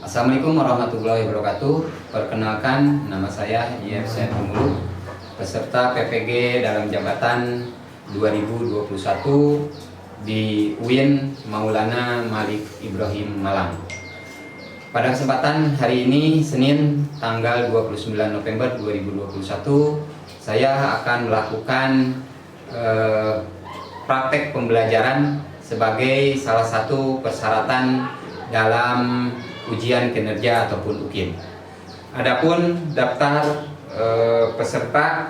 Assalamualaikum warahmatullahi wabarakatuh. Perkenalkan, nama saya YF Saiful Muluk, peserta PPG dalam jabatan 2021 di UIN Maulana Malik Ibrahim Malang. Pada kesempatan hari ini, Senin tanggal 29 November 2021, saya akan melakukan praktek pembelajaran sebagai salah satu persyaratan dalam ujian kinerja ataupun UKIN. Adapun daftar peserta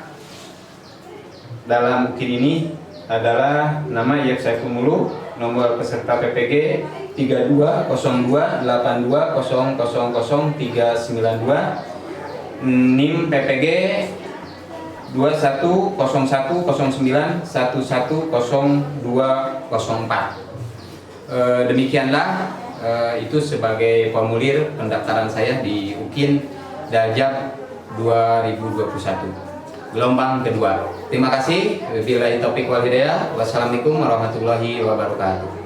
dalam UKIN ini adalah nama YF Saiful Muluk, nomor peserta PPG 320282000392, NIM PPG 2101910204. Demikianlah itu sebagai formulir pendaftaran saya di UKIN Dajab 2021 gelombang kedua. Terima kasih. Wabillahi taufiq wal hidayah. Wassalamualaikum warahmatullahi wabarakatuh.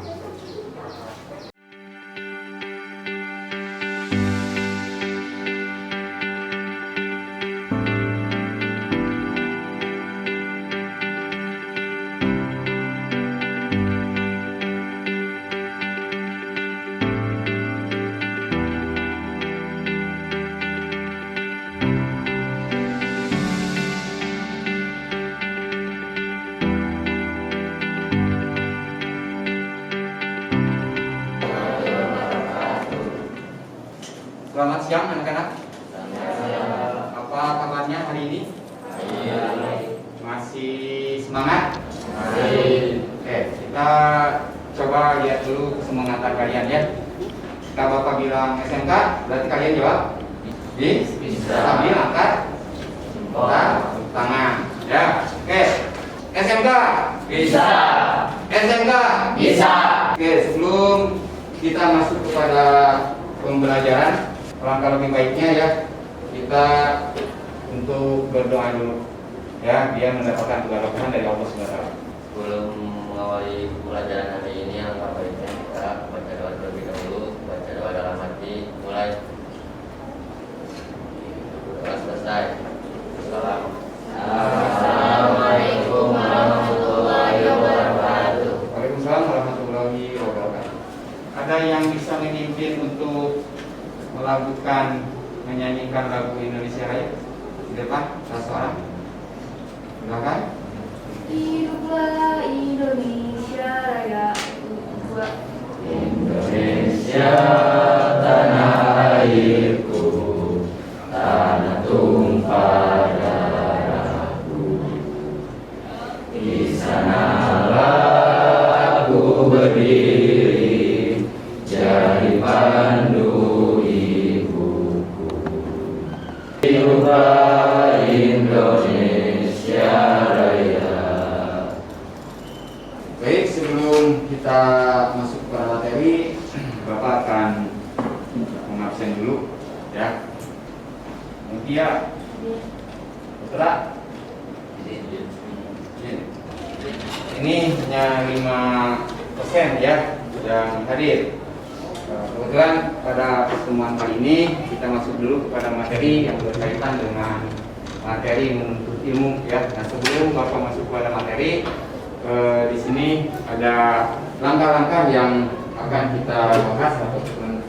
Selamat siang anak-anak. Apa kabarnya hari ini? Masih semangat? Oke, kita coba lihat dulu kesemangatan kalian ya. Kita Bapak bilang SMK, berarti kalian jawab? Bisa. Sambil angkat tangan. Ya, oke. SMK? Bisa. SMK? Bisa. Oke, sebelum kita masuk kepada pembelajaran, alangkah lebih baiknya ya kita untuk berdoa dulu ya, biar mendapatkan keberkahan dari Allah SWT. Sebelum mengawali pelajaran hari ini, alangkah baiknya kita baca doa terlebih dahulu. Baca doa dalam hati, mulai. Doa selesai. Assalamualaikum warahmatullahi wabarakatuh. Waalaikumsalam warahmatullahi wabarakatuh. Ada yang bisa memimpin untuk melakukan menyanyikan lagu Indonesia Raya di depan salah seorang? Silakan. Hiduplah Indonesia Raya. Indonesia tanah airku, tanah tumpah darahku. Di sanalah aku berdiri, jadi pandu ibuku. Hiduplah Indonesia Raya. Baik, sebelum kita masuk ke materi, Bapak akan mengabsen dulu ya. Mutia, Putra, ini hanya 5% ya yang hadir. Kebetulan pada pertemuan kali ini kita masuk dulu kepada materi yang berkaitan dengan materi menuntut ilmu ya. Nah, sebelum Bapak masuk kepada materi, di sini ada langkah-langkah yang akan kita bahas ataupun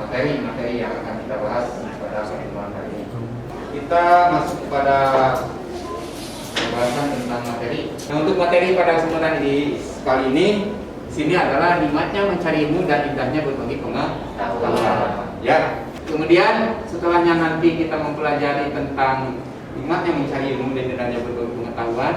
materi-materi yang akan kita bahas pada pertemuan kali ini. Kita masuk kepada pembahasan tentang materi. Nah, untuk materi pada kesempatan kali ini, sini adalah nikmatnya mencari ilmu dan indahnya berbagi pengetahuan. Ya. Kemudian setelahnya nanti kita mempelajari tentang nikmatnya mencari ilmu dan indahnya berbagi pengetahuan.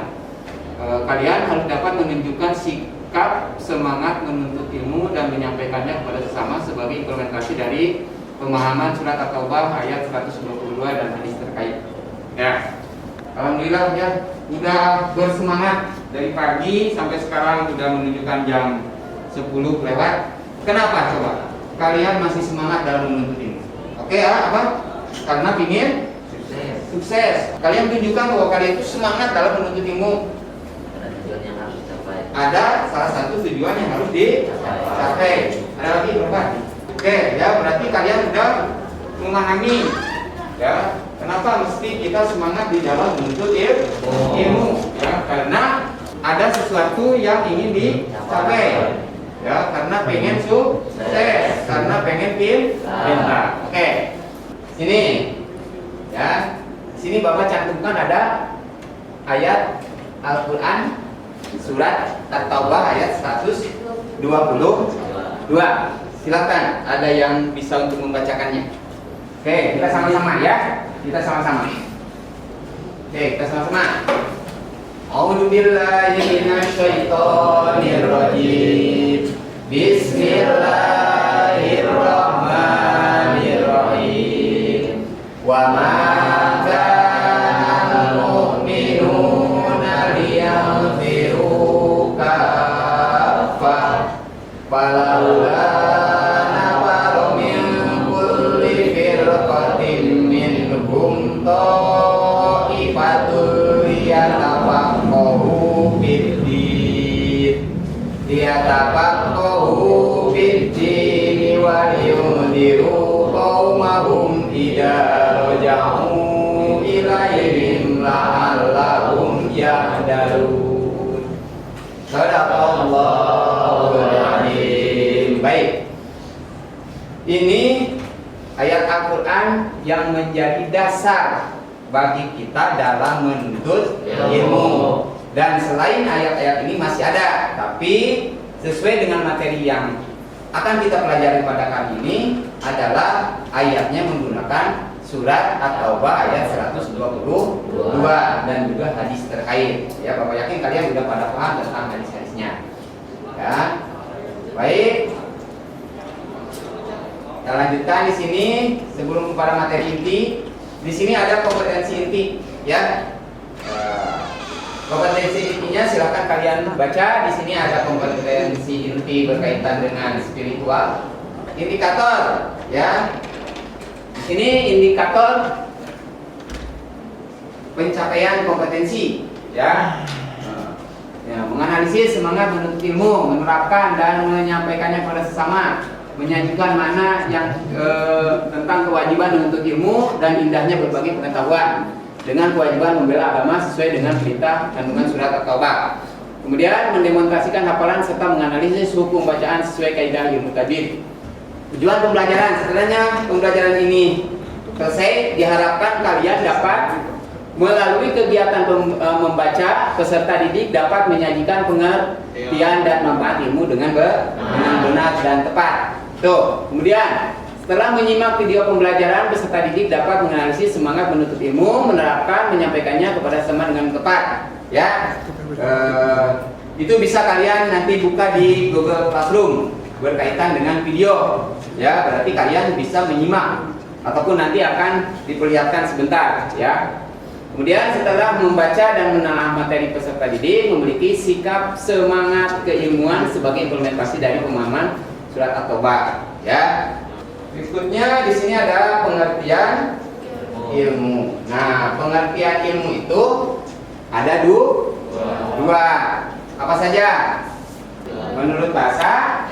Kalian harus dapat menunjukkan sikap semangat menuntut ilmu dan menyampaikannya kepada sesama sebagai implementasi dari pemahaman surat At-Taubah ayat 122 dan hadis terkait. Ya. Alhamdulillah ya, sudah bersemangat dari pagi sampai sekarang sudah menunjukkan jam 10 lewat. Kenapa coba? Kalian masih semangat dalam menuntut ilmu. Oke ya, apa? Karena ingin sukses. Kalian tunjukkan bahwa kalian itu semangat dalam menuntut ilmu. Ada tujuan yang harus dicapai. Ada salah satu tujuan yang harus dicapai. Ada lagi berapa? Oke, ya berarti kalian sudah memahami ya kenapa mesti kita semangat di dalam menuntut ilmu ya, karena ada sesuatu yang ingin dicapai ya, karena pengen sukses, karena pengen pintar. Oke, sini ya, sini Bapak cantumkan ada ayat Al-Quran surat At-Taubah ayat 122. Silakan, ada yang bisa untuk membacakannya. Oke, kita sama-sama ya. Kita sama-sama. Oke, kita sama-sama. A'udzu billahi minasyaitonir rajim. Bismillahirrahmanirrahim. Wa ma kana al-mu'minuna liyanfiru kaffah falaula nafaru min kulli firqatin minhum ta'ifatul yatafaqahu fid-din wa yundiru qaumahum idza raja'u ilaihim la'allahum yahdharun. Sadaqallahul azim. Baik. Ini ayat Al-Quran yang menjadi dasar bagi kita dalam menuntut ilmu. Dan selain ayat-ayat ini masih ada, tapi sesuai dengan materi yang akan kita pelajari pada kali ini adalah ayatnya menggunakan surat At-Taubah ayat 122 dan juga hadis terkait. Ya, Bapak yakin kalian sudah pada paham tentang hadis-hadisnya. Ya. Baik. Kita lanjutkan di sini sebelum kepada materi inti. Di sini ada kompetensi inti, ya. Kompetensi intinya silakan kalian baca. Di sini ada kompetensi inti berkaitan dengan spiritual. Indikator, ya. Di sini indikator pencapaian kompetensi, ya. Ya, menganalisis semangat menuntut ilmu, menerapkan dan menyampaikannya kepada sesama, menyajikan mana yang tentang kewajiban menuntut ilmu dan indahnya berbagi pengetahuan dengan kewajiban membela agama sesuai dengan perintah kandungan surat At-Taubah. Kemudian mendemonstrasikan hafalan serta menganalisis hukum bacaan sesuai kaidah ilmu tajwid. Tujuan pembelajaran, setelahnya pembelajaran ini selesai, diharapkan kalian dapat melalui kegiatan membaca, peserta didik dapat menyajikan pengertian dan manfaat ilmu dengan benar dan tepat. Tuh, kemudian setelah menyimak video pembelajaran, peserta didik dapat menganalisis semangat menuntut ilmu, menerapkan, menyampaikannya kepada sesama dengan tepat. Ya, itu bisa kalian nanti buka di Google Classroom berkaitan dengan video. Ya, berarti kalian bisa menyimak ataupun nanti akan diperlihatkan sebentar. Ya. Kemudian setelah membaca dan menelaah materi peserta didik, memiliki sikap semangat keilmuan sebagai implementasi dari pemahaman surat At-Taubah. Ya. Berikutnya di sini ada pengertian ilmu. Nah, pengertian ilmu itu ada dua. Apa saja? Menurut bahasa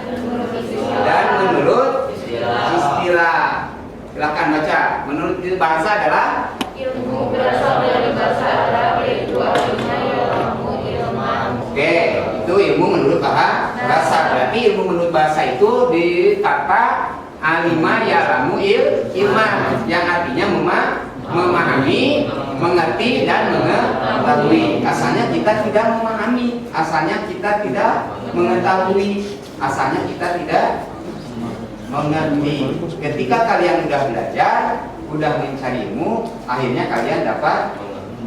dan menurut istilah. Silakan baca. Menurut bahasa adalah Ilmu berasal dari bahasa Arab yaitu artinya ilmu ilman. Oke, itu ilmu menurut bahasa. Berarti ilmu menurut bahasa itu dikata alima ya'lamu ilman, yang artinya memahami, mengerti dan mengetahui. Asalnya kita tidak memahami, asalnya kita tidak mengetahui, asalnya kita tidak mengerti. Ketika kalian sudah belajar, sudah mencari ilmu, akhirnya kalian dapat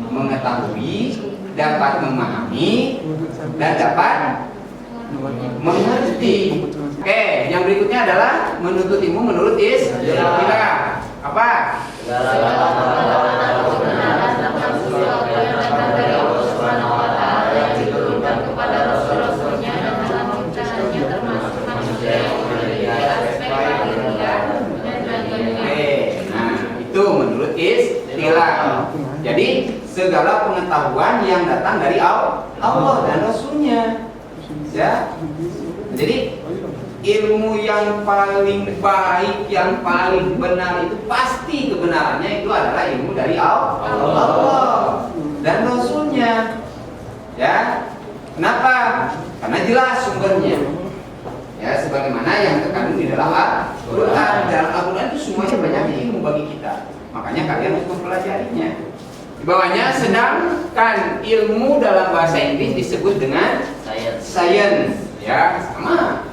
mengetahui, dapat memahami, dan dapat mengerti. Oke, yang berikutnya adalah menuntut ilmu menurut istilah. Apa? Itu menurut istilah. Jadi segala pengetahuan yang datang dari Allah dan Rasulnya. Ya. Jadi ilmu yang paling baik, yang paling benar itu pasti kebenarannya itu adalah ilmu dari Allah dan Rasulnya. Ya, kenapa? Karena jelas sumbernya. Ya, sebagaimana yang terkandung di dalam Al-Quran. Dalam Al-Quran itu semuanya banyak ilmu bagi kita. Makanya kalian harus mempelajarinya. Di bawahnya, sedangkan ilmu dalam bahasa Inggris disebut dengan science. Ya, sama.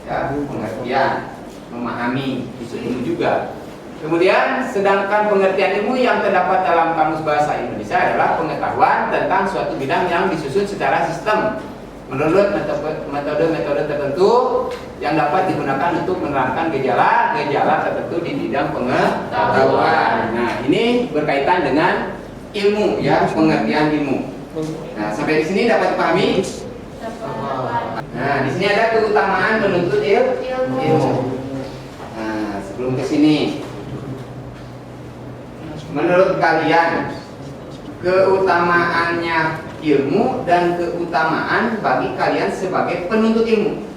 Ya, pengertian, memahami, itu ilmu juga. Kemudian, sedangkan pengertian ilmu yang terdapat dalam kamus bahasa Indonesia adalah pengetahuan tentang suatu bidang yang disusun secara sistem menurut metode-metode tertentu yang dapat digunakan untuk menerangkan gejala tertentu di bidang pengetahuan. Nah, ini berkaitan dengan ilmu, ya, pengertian ilmu. Nah, sampai di sini dapat dipahami? Nah, di sini ada keutamaan menuntut ilmu. Nah, sebelum ke sini, menurut kalian keutamaannya ilmu dan keutamaan bagi kalian sebagai penuntut ilmu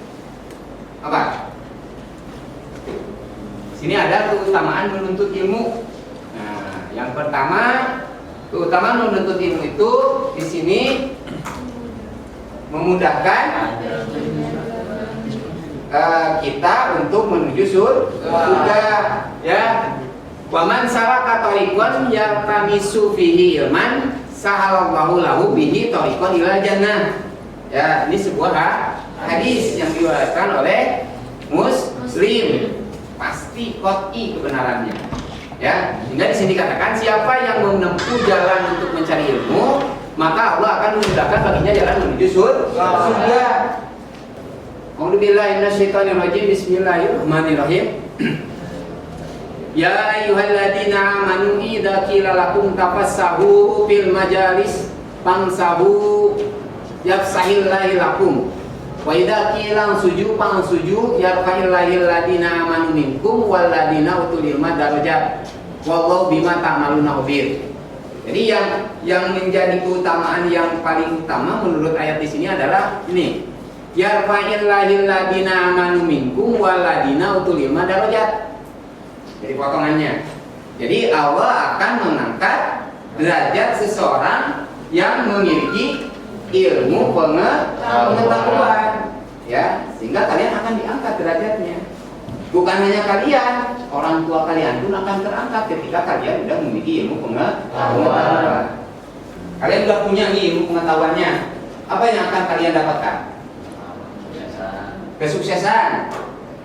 apa? Sini ada keutamaan menuntut ilmu. Nah, yang pertama, keutamaan menuntut ilmu itu di sini memudahkan kita untuk menuju surga, ya. Waman salaka tariqan yaltamisu fihi ilman sahalallahu lahu bihi tariqan ilal jannah. Ya, ini sebuah hadis yang diriwayatkan oleh Muslim. Pasti qat'i kebenarannya. Ya, sehingga di sini dikatakan siapa yang menempuh jalan untuk mencari ilmu, maka Allah akan memudahkan baginya jalan menuju surga. A'udzubillahi minasyaitonir rajim. Bismillahirrahmanirrahim. Ya ayyuhalladzina amanu idza qila lakum tafassahu fil majalis fansahu yafsahillahu lakum wa idza qila suju yarfa'illahil ladzina amanu minkum wal ladzina utul ilma darajat wallahu bima ta'maluna khabir. Jadi yang menjadi keutamaan yang paling utama menurut ayat di sini adalah ini. Yarfa'illahil ladzina amanu minkum wal ladzina utul ilma darajat. Jadi potongannya. Jadi Allah akan mengangkat derajat seseorang yang memiliki ilmu pengetahuan, ya, sehingga kalian akan diangkat derajatnya. Bukan hanya kalian, orang tua kalian pun akan terangkat ketika kalian sudah memiliki ilmu pengetahuan. Kalian sudah punya nih ilmu pengetahuannya. Apa yang akan kalian dapatkan? Kesuksesan.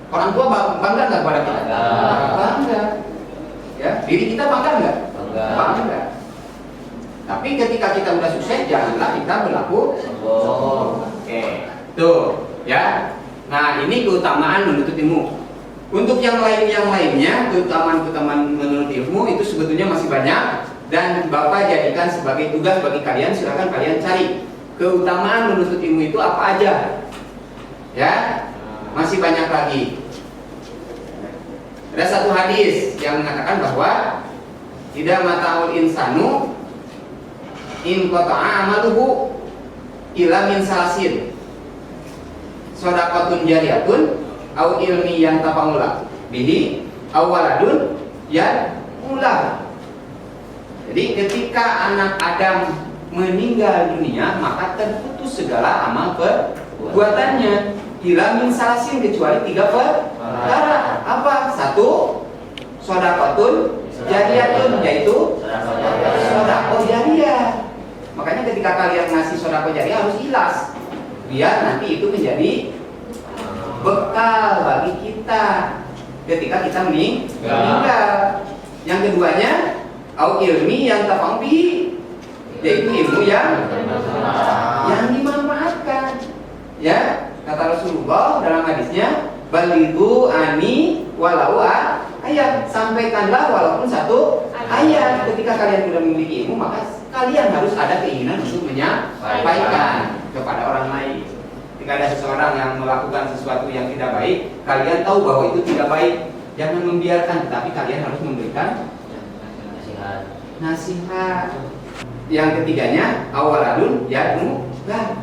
Orang tua bangga nggak pada kita? Bangga. Ya, diri kita bangga nggak? Bangga. Tapi ketika kita udah sukses, janganlah kita berlaku sombong. Oke, tuh, ya. Nah, ini keutamaan menuntut ilmu. Untuk yang lainnya, keutamaan menurut ilmu itu sebetulnya masih banyak dan Bapak jadikan sebagai tugas bagi kalian. Silakan kalian cari keutamaan menuntut ilmu itu apa aja. Ya. Masih banyak lagi. Ada satu hadis yang mengatakan bahwa tidak mataul insanu in qata'a amaluhu ila min salasin shadaqatun jariyatun au ilmi yang tafa'ula bihi au waladun yad'ulah. Jadi ketika anak Adam meninggal dunia, maka terputus segala amal perbuatannya. Ila min salasin, kecuali 3 perkara. Apa? 1, shadaqatun jariyatun, yaitu sedekah jariyah. Makanya ketika kalian ngasih sedekah jariyah harus ikhlas, biar nanti itu menjadi bekal bagi kita ketika kita meninggal. Yang keduanya, au ilmi yang tafa'bi, yaitu ilmu yang dimanfaatkan. Ya. Kata Rasulullah dalam hadisnya, balighu ani walau ayat, sampaikanlah walaupun 1 ayat. Ketika kalian sudah memiliki ilmu, maka kalian harus ada keinginan untuk menyampaikan kepada orang lain. Ketika ada seseorang yang melakukan sesuatu yang tidak baik, kalian tahu bahwa itu tidak baik, jangan membiarkan, tetapi kalian harus memberikan nasihat. Yang ketiganya, awaladun yad'u lah,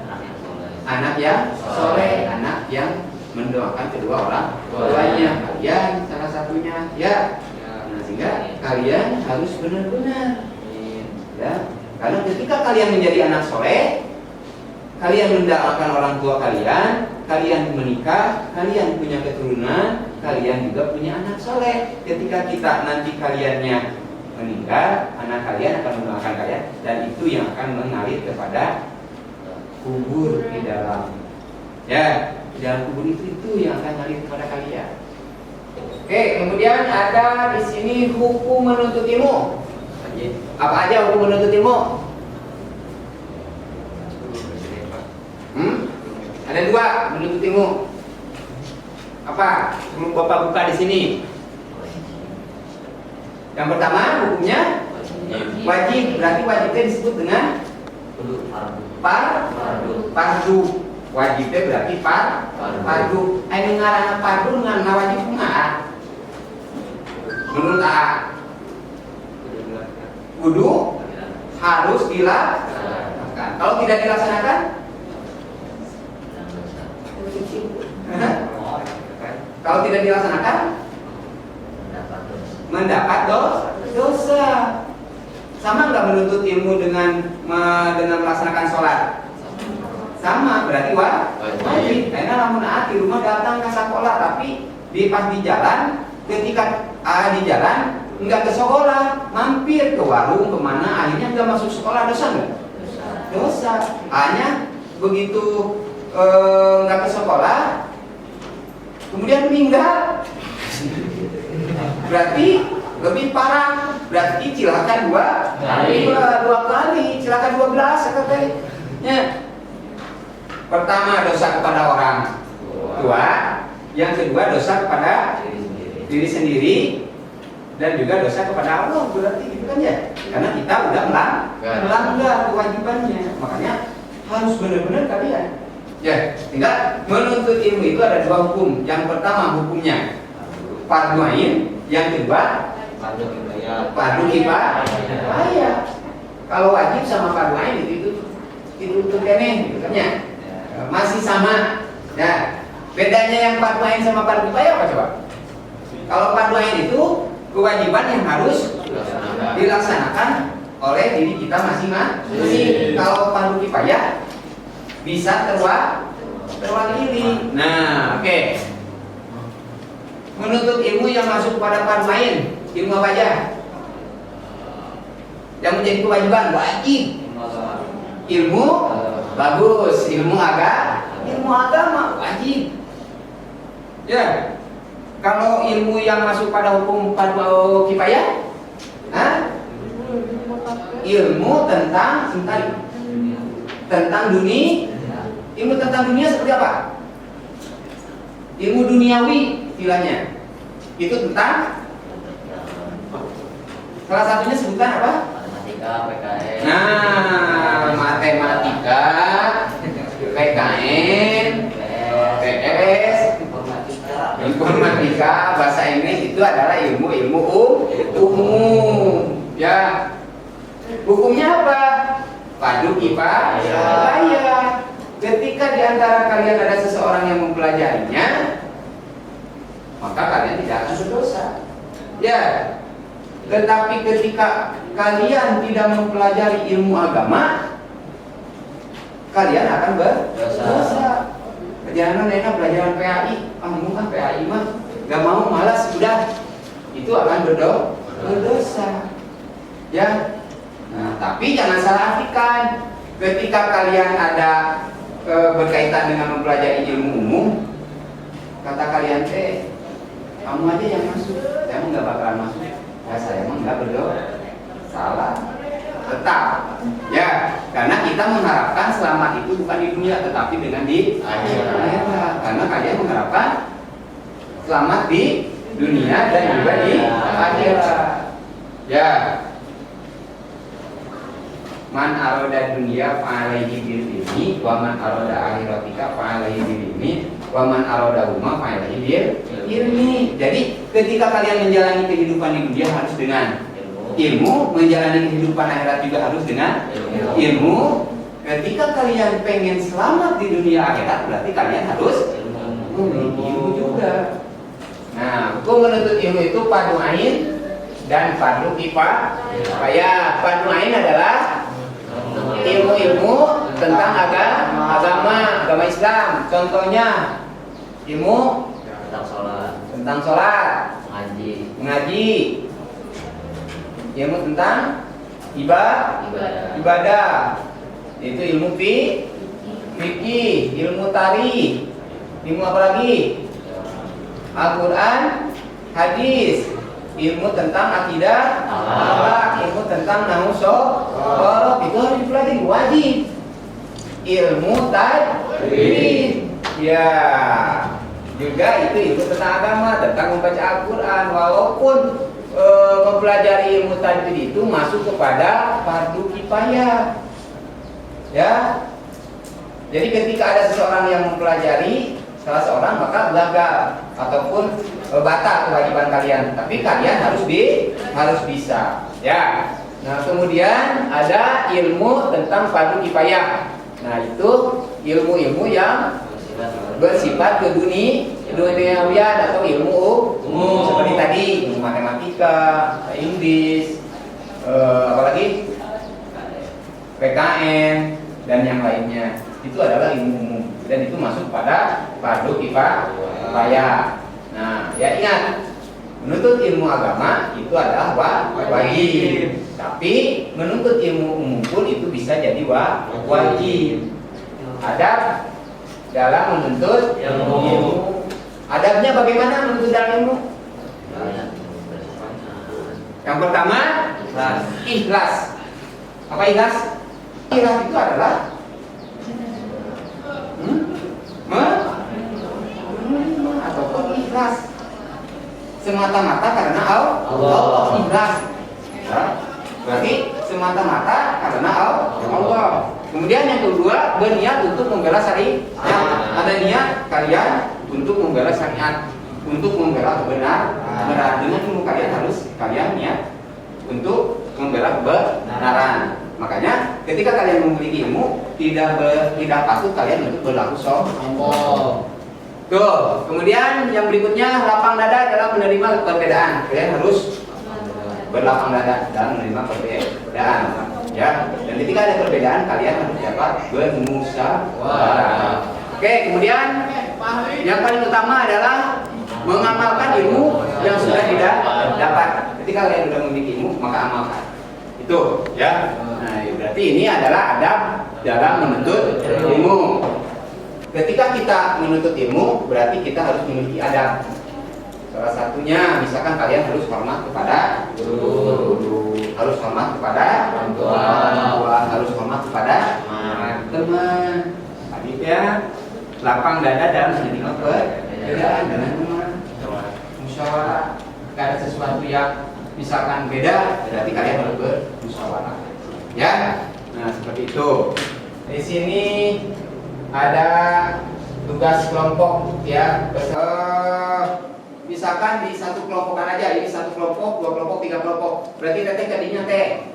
anak yang soleh, anak yang mendoakan kedua orang tuanya. Kalian salah satunya, ya. Nah, sehingga kalian harus benar-benar, ya. Karena ketika kalian menjadi anak soleh, kalian mendoakan orang tua kalian, kalian menikah, kalian punya keturunan, kalian juga punya anak soleh. Ketika kita nanti kaliannya meninggal, anak kalian akan mendoakan kalian, dan itu yang akan mengalir kepada kubur di dalam, ya, di dalam kubur itu yang akan mengalir kepada kalian. Oke, kemudian ada di sini hukum menuntut ilmu. Apa aja hukum menuntut ilmu? Ada dua menuntut ilmu. Apa? Sebelum Bapak buka di sini. Yang pertama hukumnya wajib. Berarti wajibnya disebut dengan fardu. Wajibnya berarti fardu. Ini ngarana fardu dengan wajib enggak? Menurut A, kudu harus dilaksanakan. Kalau tidak dilaksanakan, kalau tidak dilaksanakan, mendapat dosa. Sama nggak menuntut ilmu dengan melaksanakan sholat? Sama, berarti wajib. Karena namun di rumah datang ke sekolah, tapi pas di jalan, ketika di jalan nggak ke sekolah, mampir ke warung kemana, akhirnya nggak masuk sekolah, dosa nggak? Dosa. Hanya begitu nggak ke sekolah, kemudian meninggal, berarti lebih parah. Berarti silakan dua kali, silakan 12 katanya. Pertama dosa kepada orang tua, yang kedua dosa kepada diri sendiri, dan juga dosa kepada Allah. Berarti gitu kan ya? Karena kita udah melanggar kewajibannya. Makanya harus benar-benar kalian. Ya, tinggal menuntut ilmu itu ada dua hukum. Yang pertama hukumnya fardu ain, yang kedua fardu kifayah. Kalau wajib sama fardu ain itu kene, gitu kan ya? Masih sama. Nah, bedanya yang fardu ain sama fardu kifayah apa coba? Kalau fardu ain itu kewajiban yang harus dilaksanakan oleh diri kita masing-masing. Kalau fardu kifayah bisa terwakili. Nah, oke. Menuntut ilmu yang masuk pada fardu ain, ilmu apa aja? Yang menjadi kewajiban wajib. Ilmu bagus, ilmu agama wajib. Ya. Kalau ilmu yang masuk pada hukum fardu kifayah, ilmu tentang dunia. Ilmu tentang dunia seperti apa? Ilmu duniawi istilahnya. Itu tentang, salah satunya sebutan apa? Matematika, PKN. Nah, matematika, PKN, PS, informatika, bahasa Inggris itu adalah ilmu umum. Ya. Hukumnya apa? Fardu kifayah. Ketika di antara kalian ada seseorang yang mempelajarinya, maka kalian tidak akan berdosa. Ya. Tetapi ketika kalian tidak mempelajari ilmu agama, kalian akan berdosa. Perjalanan enak pelajaran PAI, PAI mah gak mau, malas, sudah, itu akan berdosa. Ya. Nah, tapi jangan salah artikan ketika kalian ada berkaitan dengan mempelajari ilmu umum, kata kalian kamu aja yang masuk, saya mah nggak bakalan masuk. Ya saya mah nggak berdosa, salah. Tetap, ya, karena kita mengharapkan selamat itu bukan di dunia, tetapi dengan di akhirat. Karena kalian mengharapkan selamat di dunia dan juga di akhirat. Ya. Man aroda dunia fa'alaihi bil ilmi, wa man aroda akhiratika fa'alaihi bil ilmi, wa man aroda huma fa'alaihi bil ilmi. Jadi ketika kalian menjalani kehidupan di dunia harus dengan ilmu, menjalani kehidupan akhirat juga harus dengan ilmu. Ketika kalian pengen selamat di dunia akhirat, berarti kalian harus memiliki ilmu juga. Nah, hukum menuntut ilmu itu fardu ain dan fardu kifayah. Fardu ain adalah ilmu-ilmu tentang agama Islam. Contohnya ilmu tentang sholat, sholat, mengaji, ilmu tentang ibadah. Itu ilmu fikih, ilmu tarikh, ilmu apa lagi? Al-Quran, hadis, ilmu tentang akidah, akhlak, ilmu tentang nahwu shoroh, itu harus dipelajari, wajib. Ilmu tajwid, ya, juga itu ilmu tentang agama, tentang membaca Al-Quran. Walaupun mempelajari ilmu tajwid itu masuk kepada fardu kifayah, ya. Jadi ketika ada seseorang yang mempelajari salah seorang, maka gagal ataupun batal kewajiban kalian. Tapi kalian harus bisa, ya. Nah, kemudian ada ilmu tentang fardu kifayah. Nah, itu ilmu-ilmu yang bersifat keduniawian atau ilmu umum seperti tadi, ilmu matematika, Inggris, apalagi PKN dan yang lainnya. Itu adalah ilmu umum dan itu masuk pada fardu kifayah. Nah, ya ingat, menuntut ilmu agama itu adalah wajib. Tapi menuntut ilmu umum pun itu bisa jadi wajib. Adab dalam menuntut ilmu. Adabnya bagaimana menuntut dalam ilmu? Yang pertama, ikhlas. Apa ikhlas? Ikhlas itu adalah ataupun ikhlas semata-mata karena Allah. Ikhlas, ya. Berarti semata-mata karena Allah. Kemudian yang kedua, berniat untuk membela syariat. Ada niat kalian untuk membela syariat, untuk membela kebenaran. Dengan ilmu kalian niat untuk membela kebenaran. Makanya ketika kalian memiliki ilmu, tidak patut kalian untuk berlaku sombong. Tuh. Kemudian yang berikutnya, lapang dada dalam menerima perbedaan. Kalian harus berlapang dada dalam menerima perbedaan, ya. Dan ketika ada perbedaan, kalian harus dapat bermusyawarah. Oke. Kemudian yang paling utama adalah mengamalkan ilmu yang sudah dapat. Ketika kalian sudah memiliki ilmu, maka amalkan. Itu, ya. Nah, berarti ini adalah adab dalam menuntut ilmu. Ketika kita menuntut ilmu, berarti kita harus memiliki adab. Salah satunya, misalkan kalian harus hormat kepada guru, harus hormat kepada orang tua, harus hormat kepada teman. Tadi ya, lapang dada dalam menerima perbedaan dengan teman. Musyawarah. Jika ada sesuatu yang misalkan beda, berarti kalian harus bermusyawarah. Ya, nah seperti itu. Di sini ada tugas kelompok, ya. Misalkan di satu kelompokan aja, ini satu kelompok, dua kelompok, tiga kelompok. Berarti teteh kadinya teh.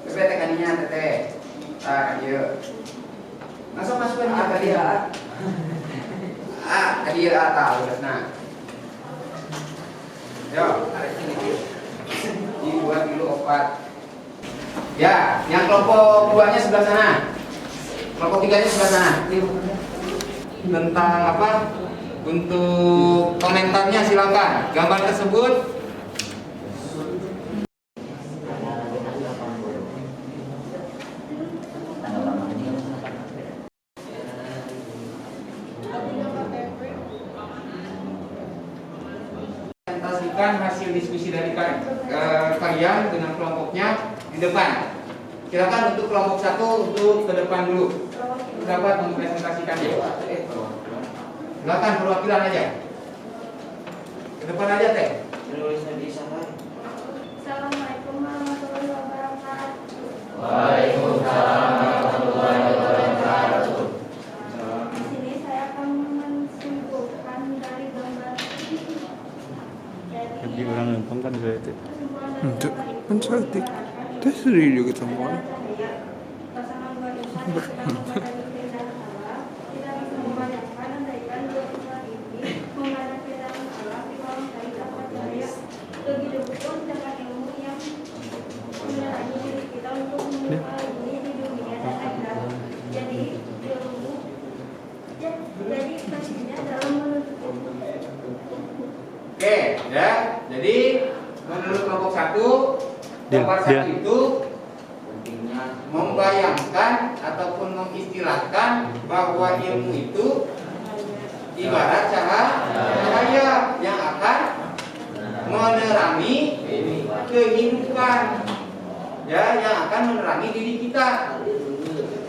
Teteh kadinya teteh. Iya. Masukkan tadi ya. Tadi ya tahu. Nah. Yo, ada ini. Dibuat dulu obat. Ya, yang kelompok 2-nya sebelah sana. Kelompok 3-nya sebelah sana. Tentang apa? Untuk komentarnya silakan. Gambar tersebut presentasikan hasil diskusi dari kalian dengan kelompoknya di depan. Silakan untuk kelompok 1 untuk ke depan dulu. Dapat mempresentasikannya. Silakan perwakilan aja. Ke depan aja teh. Assalamualaikum warahmatullahi wabarakatuh. Waalaikumsalam warahmatullahi wabarakatuh. Di sini saya akan menyimpulkan dari gambar ini. Jadi orang numpang kan saya itu. Untuk Pencantik. Tes serius kita mau. pasangan dua insan yang sedang berada di dalam tidak bisa membayangkan andaikan dua insan satu, gambar Dia. satu itu membayangkan ataupun mengistilahkan bahwa ilmu itu ibarat cahaya yang akan menerangi kehidupan, ya, yang akan menerangi diri kita,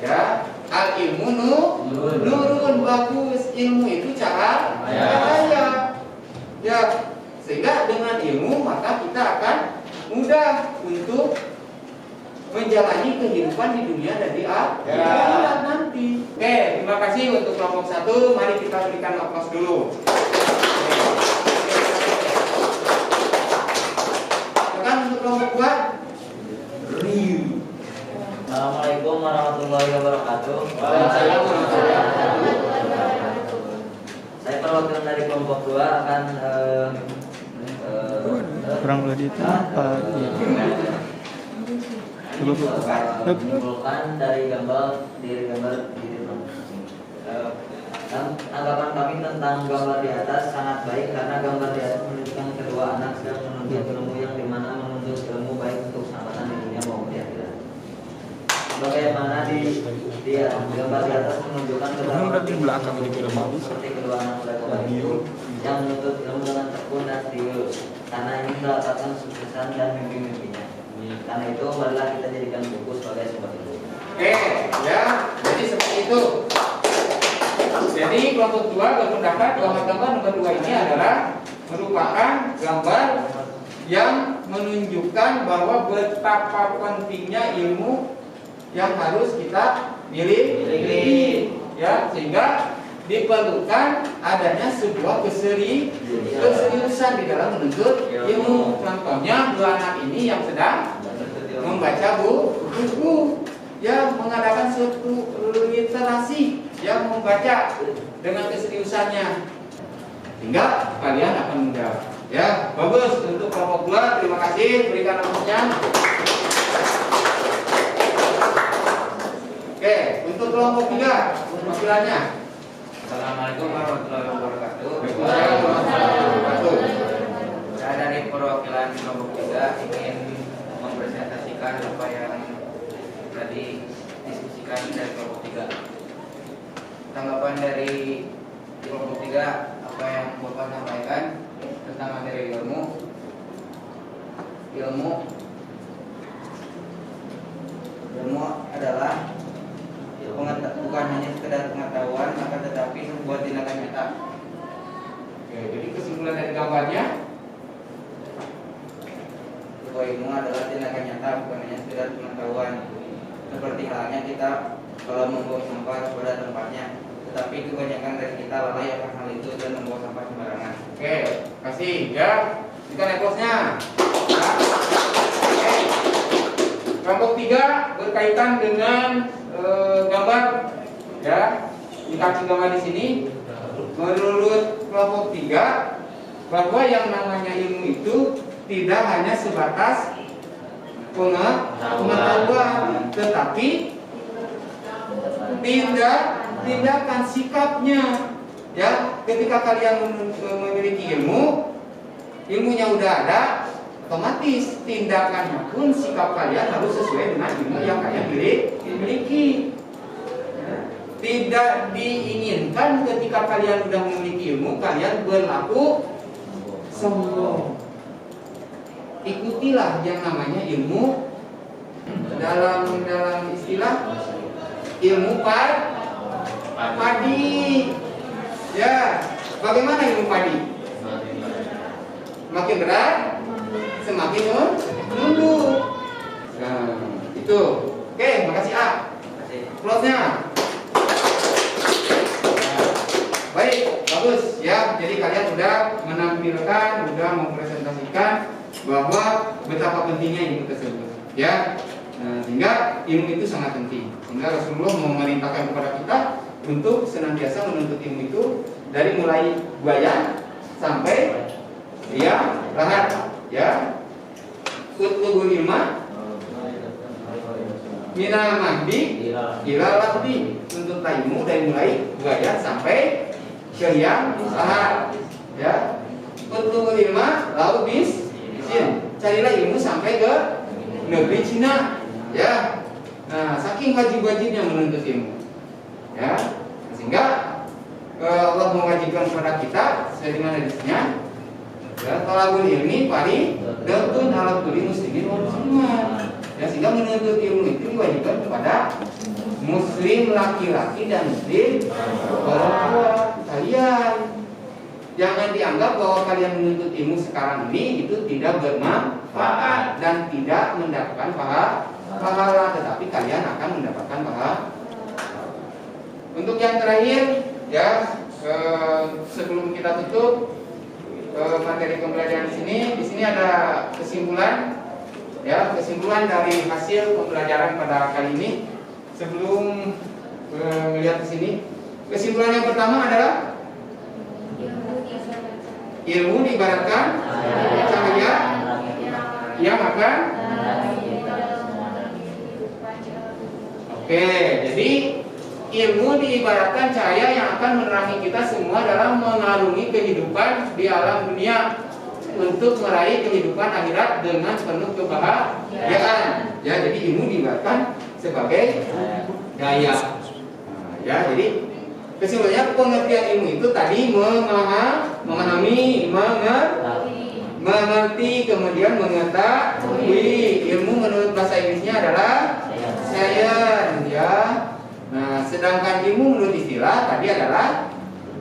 ya. Al ilmu nurun, bagus, ilmu itu cahaya, ya. Sehingga dengan ilmu maka kita akan mudah untuk menjalani kehidupan di dunia dan di akhirat nanti. Oke, terima kasih untuk kelompok 1. Mari kita berikan aplaus dulu. Sekarang untuk kelompok 2. Assalamualaikum warahmatullahi wabarakatuh. Waalaikumsalam warahmatullahi wabarakatuh. Saya perwakilan dari kelompok 2 akan Kurang lebih itu apa? menyimpulkan dari gambar diri. Anggapan kami tentang gambar di atas sangat baik karena gambar di atas menunjukkan kedua anak sedang menuntut ilmu yang dimana menuntut ilmu baik untuk keselamatan di dunia maupun di akhirat. Bagaimana di gambar di atas menunjukkan kedua anak seperti kedua anak muda itu yang menuntut ilmu dengan tekun dan serius karena ini mendapatkan suksesan dan mimpi-mimpinya. Karena itu marilah kita jadikan buku sebagai sumber ilmu. Oke, ya. Jadi seperti itu. Jadi kelompok 2 berpendapat bahwa gambar nomor 2 ini adalah merupakan gambar yang menunjukkan bahwa betapa pentingnya ilmu yang harus kita miliki, ya, sehingga diperlukan adanya sebuah keseriusan di dalam menuntut ilmu. Contohnya 2 anak ini yang sedang membaca buku, ya, mengadakan suatu literasi, yang membaca dengan keseriusannya, hingga kalian akan mudah. Ya, bagus untuk kelompok 2. Terima kasih, berikan aplausnya. Oke, untuk kelompok 3 perwakilannya. Assalamualaikum warahmatullahi wabarakatuh. Waalaikumsalam warahmatullahi wabarakatuh. Saya dari perwakilan kelompok 3 ingin mempresentasikan apa yang tadi diskusikan dari kelompok 3. Tanggapan dari kelompok 3 apa yang Bapak sampaikan tentang materi ilmu. Ilmu adalah bukan hanya sekedar pengetahuan, akan tetapi sebuah tindakan nyata. Oke, jadi kesimpulan dari gambarnya, Bahwa ilmu adalah tindakan nyata, bukan hanya sekedar pengetahuan. Seperti halnya kita kalau membuang sampah harus pada tempatnya, tetapi kebanyakan dari kita lalai akan hal itu dan membuang sampah sembarangan. oke, kasih ya. Berikan aplausnya. Ya. Oke. Kelompok 3 berkaitan dengan gambar, ya, dikasih gambar di sini. Menurut kelompok 3 bahwa yang namanya ilmu itu tidak hanya sebatas pengetahuan, tetapi tindakan sikapnya, ya. Ketika kalian memiliki ilmunya udah ada, otomatis tindakannya pun sikap kalian harus sesuai dengan ilmu yang kalian miliki. Tidak diinginkan ketika kalian sudah memiliki ilmu kalian berlaku sombong. Ikutilah yang namanya ilmu dalam istilah ilmu padi. Ya, bagaimana ilmu padi? Makin berat, semakin mundur. Nah, itu. Oke, makasih A. Close-nya. Baik, bagus ya. Jadi kalian sudah menampilkan, sudah mempresentasikan bahwa betapa pentingnya ilmu tersebut, ya. Nah, sehingga ilmu itu sangat penting. Sehingga Rasulullah memerintahkan kepada kita untuk senantiasa menuntut ilmu itu dari mulai buaya sampai dia lahat, ya. Utlubul ilma minal mahdi ila lahdi, untuk ilmu dari mulai buaya sampai ke yang lahat, ya. Utlubul ilma lau bisin, carilah ilmu sampai ke negeri Cina, ya. Nah, saking wajib-wajibnya menuntut ilmu, ya, sehingga Allah mewajibkan kepada kita sesuai dengan hadisnya, ya, talabul ilmi pari datun ala kulli muslimin wal muslimat, ya, sehingga menuntut ilmu itu diwajibkan kepada muslim laki-laki dan muslim perempuan. Kalian jangan dianggap bahwa kalian menuntut ilmu sekarang ini itu tidak bermanfaat dan tidak mendapatkan pahala, tetapi kalian akan mendapatkan pahala. Untuk yang terakhir, ya, sebelum kita tutup materi pembelajaran di sini ada kesimpulan, ya, kesimpulan dari hasil pembelajaran pada kali ini. Sebelum melihat ke sini, kesimpulan yang pertama adalah ilmu diibaratkan cahaya yang akan. Oke, jadi ilmu diibaratkan cahaya yang akan menerangi kita semua dalam mengarungi kehidupan di alam dunia untuk meraih kehidupan akhirat dengan penuh kebahagiaan. Ya, jadi ilmu diibaratkan sebagai daya. Nah, ya, jadi kesimpulannya pengertian ilmu itu tadi memahami, mengerti, kemudian mengetahui. Ilmu menurut bahasa Inggrisnya adalah science, ya. Nah, sedangkan ilmu menurut istilah tadi adalah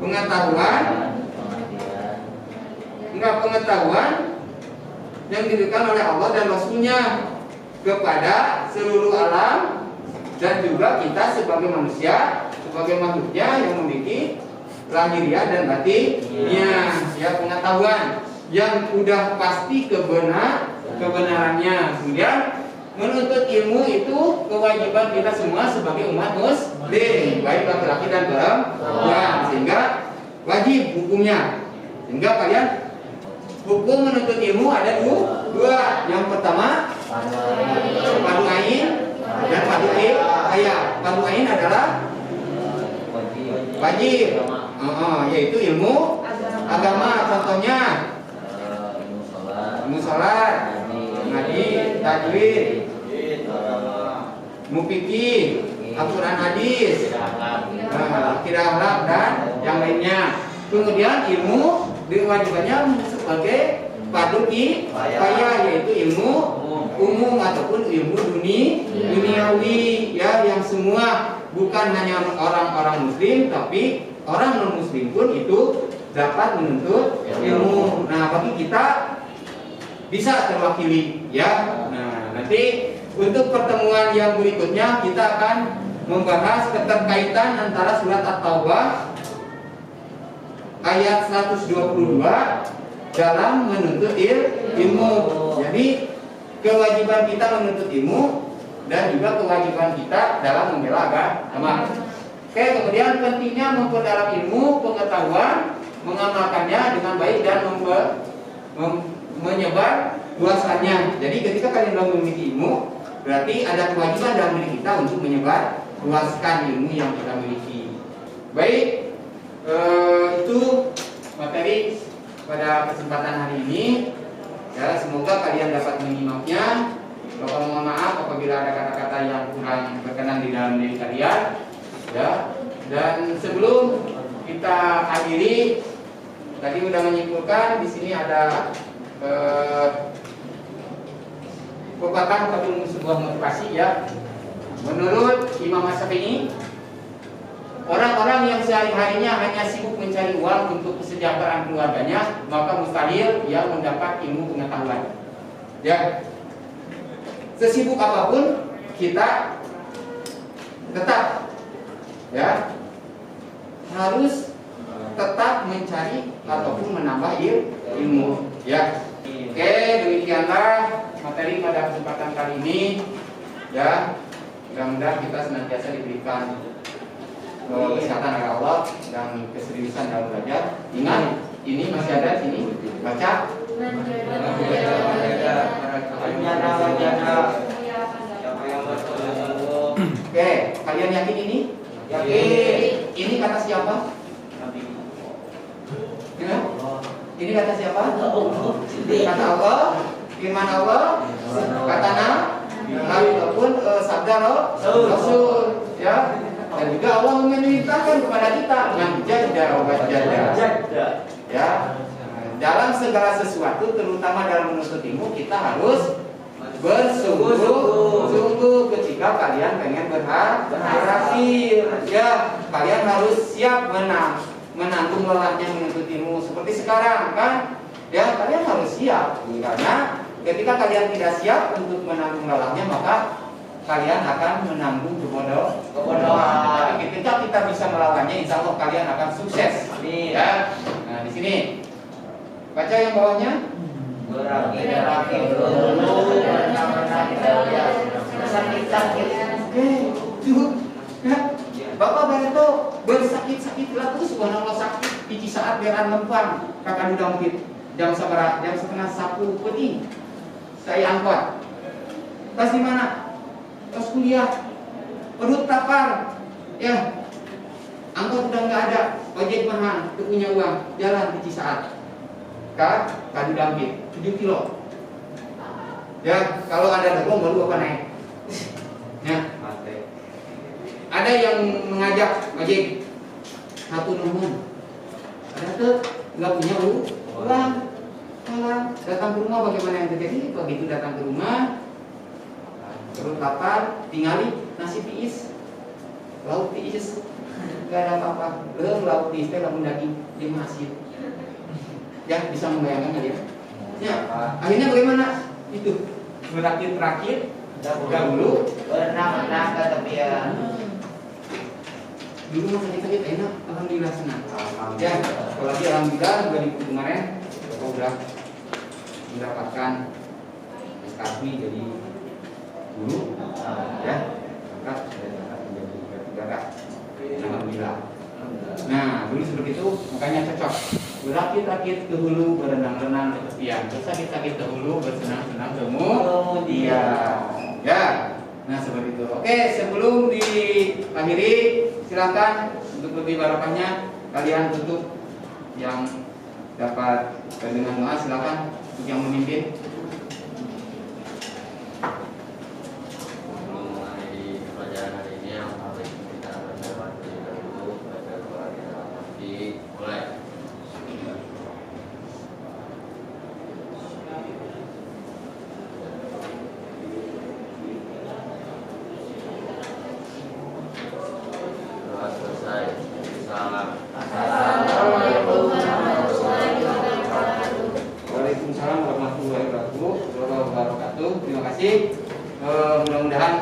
pengetahuan yang diberikan oleh Allah dan Rasulnya kepada seluruh alam dan juga kita sebagai manusia, sebagai makhluknya yang memiliki lahiriah dan batinnya, ya, pengetahuan yang udah pasti kebenarannya. Kemudian menuntut ilmu itu kewajiban kita semua sebagai umat muslim, baik laki-laki dan perempuan, sehingga wajib hukumnya. Sehingga kalian hukum menuntut ilmu ada dua. Yang pertama padu ain dan padu ayat. Padu ain adalah wajib, yaitu ilmu agama. Contohnya ilmu sholat, ngaji, tajwid, mufiki, Al-Quran, hadis, akidah akhlak dan yang lainnya. Kemudian ilmu diwajibkannya sebagai padu kifayah, yaitu ilmu umum ataupun ilmu duniawi, ya, yang semua bukan hanya orang-orang muslim tapi orang non muslim pun itu dapat menuntut ilmu. Nah, bagi kita bisa terwakili, ya. Nah, nanti untuk pertemuan yang berikutnya kita akan membahas keterkaitan antara surat At-Taubah ayat 122 dalam menuntut ilmu. Jadi kewajiban kita menuntut ilmu dan juga kewajiban kita dalam membela agama. Oke, kemudian pentingnya memperdalam ilmu pengetahuan, mengamalkannya dengan baik dan menyebar luasannya. Jadi ketika kalian sudah memiliki ilmu, berarti ada kewajiban dalam diri kita untuk menyebar luaskan ilmu yang kita miliki. Baik, itu materi pada kesempatan hari ini. Ya, semoga kalian dapat menyimaknya. Bapak mohon maaf apabila ada kata-kata yang kurang berkenan di dalam diri kalian. Ya, dan sebelum kita akhiri, tadi sudah menyimpulkan di sini ada pepatah ataupun sebuah motivasi, ya. Menurut Imam Syafi'i, orang-orang yang sehari-harinya hanya sibuk mencari uang untuk kesejahteraan keluarganya, maka mustahil ia mendapat ilmu pengetahuan. Ya, sesibuk apapun kita tetap, ya, harus tetap mencari ataupun menambah ilmu. Ya, oke, demikianlah materi pada kesempatan kali ini. Ya, mudah-mudahan kita senantiasa diberikan kesehatan oleh Allah dan keseriusan dalam belajar. Ingat, ini masih ada sini. Baca. Oke, kalian yakin ini? Yakin. Ini kata siapa? Ya? Ini kata siapa? Kata Allah. firman Allah, kata Nabi ataupun sabda Rasul, ya. Dan juga Allah memerintahkan kepada kita ya. Dalam segala sesuatu, terutama dalam menuntut ilmu, kita harus bersungguh-sungguh ketika kalian pengen berhasil. Ya, kalian harus siap menanggung lelahnya menuntut ilmu seperti sekarang kan? Ya, kalian harus siap karena ketika kalian tidak siap untuk menanggung lelahnya, maka kalian akan menanggung kebodohan. Tapi ketika kita bisa melawannya, insya Allah kalian akan sukses. Ya. Nah, di sini baca yang bawahnya. Berakit-rakit dulu, bersakit-sakit. Oke, cukup. Ya. Bapak Barito bersakit-sakitlah terus, subhanallah sakit. Iki saat beran lempang, kakak udah mungkin jam 11:30 penting. Saya angkot. Tas di mana? Tas kuliah. Perut lapar. Ya. Angkot udah nggak ada, ojek mahal, tuh punya uang, jalan di Cisaat. Kadu dampit 7 kilo. Ya, kalau ada daging baru apa naik? Ya, ada yang mengajak ojek satu nomor. Ada tuh nggak punya uang, datang ke rumah bagaimana yang terjadi? Begitu datang ke rumah, perut lapar, tinggali nasi tiis, lauk tiis, nggak ada apa-apa. Lauk tiis teh lamun daging dia hasil. Ya, bisa membayangkan nggak ya? Ya, akhirnya bagaimana? Itu berakit-rakit dahulu Berenang-renang ke tepian. dulu mah sakit-sakit enak, alhamdulillah senang. Ya, apalagi alhamdulillah 2000 kemarin Bapak udah mendapatkan SKP jadi guru, ya, maka sudah dapat menjadi negara. Alhamdulillah. Nah, dulu seperti itu, makanya cocok. Berakit-rakit ke hulu, berenang-renang ke tepian. Bersakit-sakit ke hulu, bersenang-senang kemudian. Ya, nah seperti itu. Oke, sebelum diakhiri, silakan untuk lebih barokahnya kalian tutup yang dapat dengan doa. Silakan untuk yang memimpin. Waalaikumsalam warahmatullahi wabarakatuh. Terima kasih. Mudah-mudahan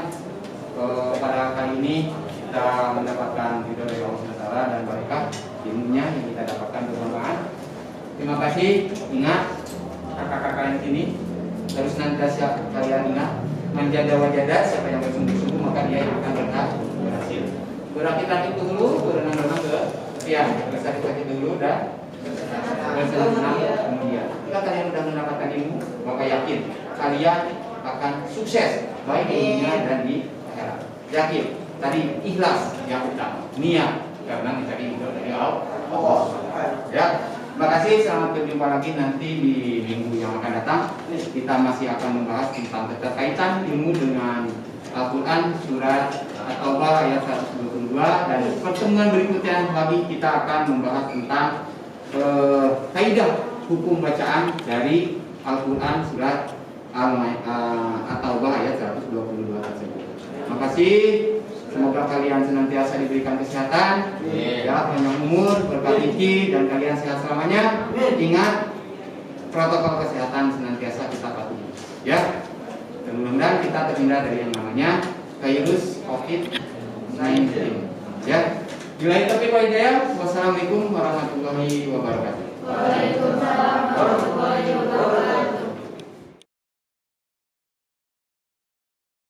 pada kali ini kita mendapatkan ridho dari Allah SWT dan berkah ilmunya yang kita dapatkan bermanfaat. Terima kasih. Ingat kakak-kakak yang sini terus nantiasa kalian ingat menjaga wajada, siapa yang bersungguh-sungguh maka dia yang akan berhasil. Berakit-rakit dulu, berenang-renang ke tepian, bersakit-sakit dulu dan bersenang-senang kemudian. Jika kalian sudah mendapatkan ilmu, maka yakin kalian akan sukses baik di dunia dan di akhirat. Yakin. Tadi ikhlas yang utama, niat karena mencari ridho dari Allah. Ya. Terima kasih. Selamat berjumpa lagi nanti di minggu yang akan datang. Kita masih akan membahas tentang keterkaitan ilmu dengan Al-Quran surat At-Taubah ayat 122 dan pertemuan berikutnya lagi kita akan membahas tentang kaidah hukum bacaan dari Al-Quran surat At-Taubah ayat 122 tersebut. Terima kasih. Semoga kalian senantiasa diberikan kesehatan, ya, panjang umur, berkah rezeki, dan kalian sehat selamanya. Ingat protokol kesehatan senantiasa kita patuhi, ya. Dan mudah-mudahan kita terhindar dari yang namanya virus COVID-19, ya. Bila itu hidayah. Wassalamualaikum warahmatullahi wabarakatuh. Waalaikumsalam warahmatullahi wabarakatuh.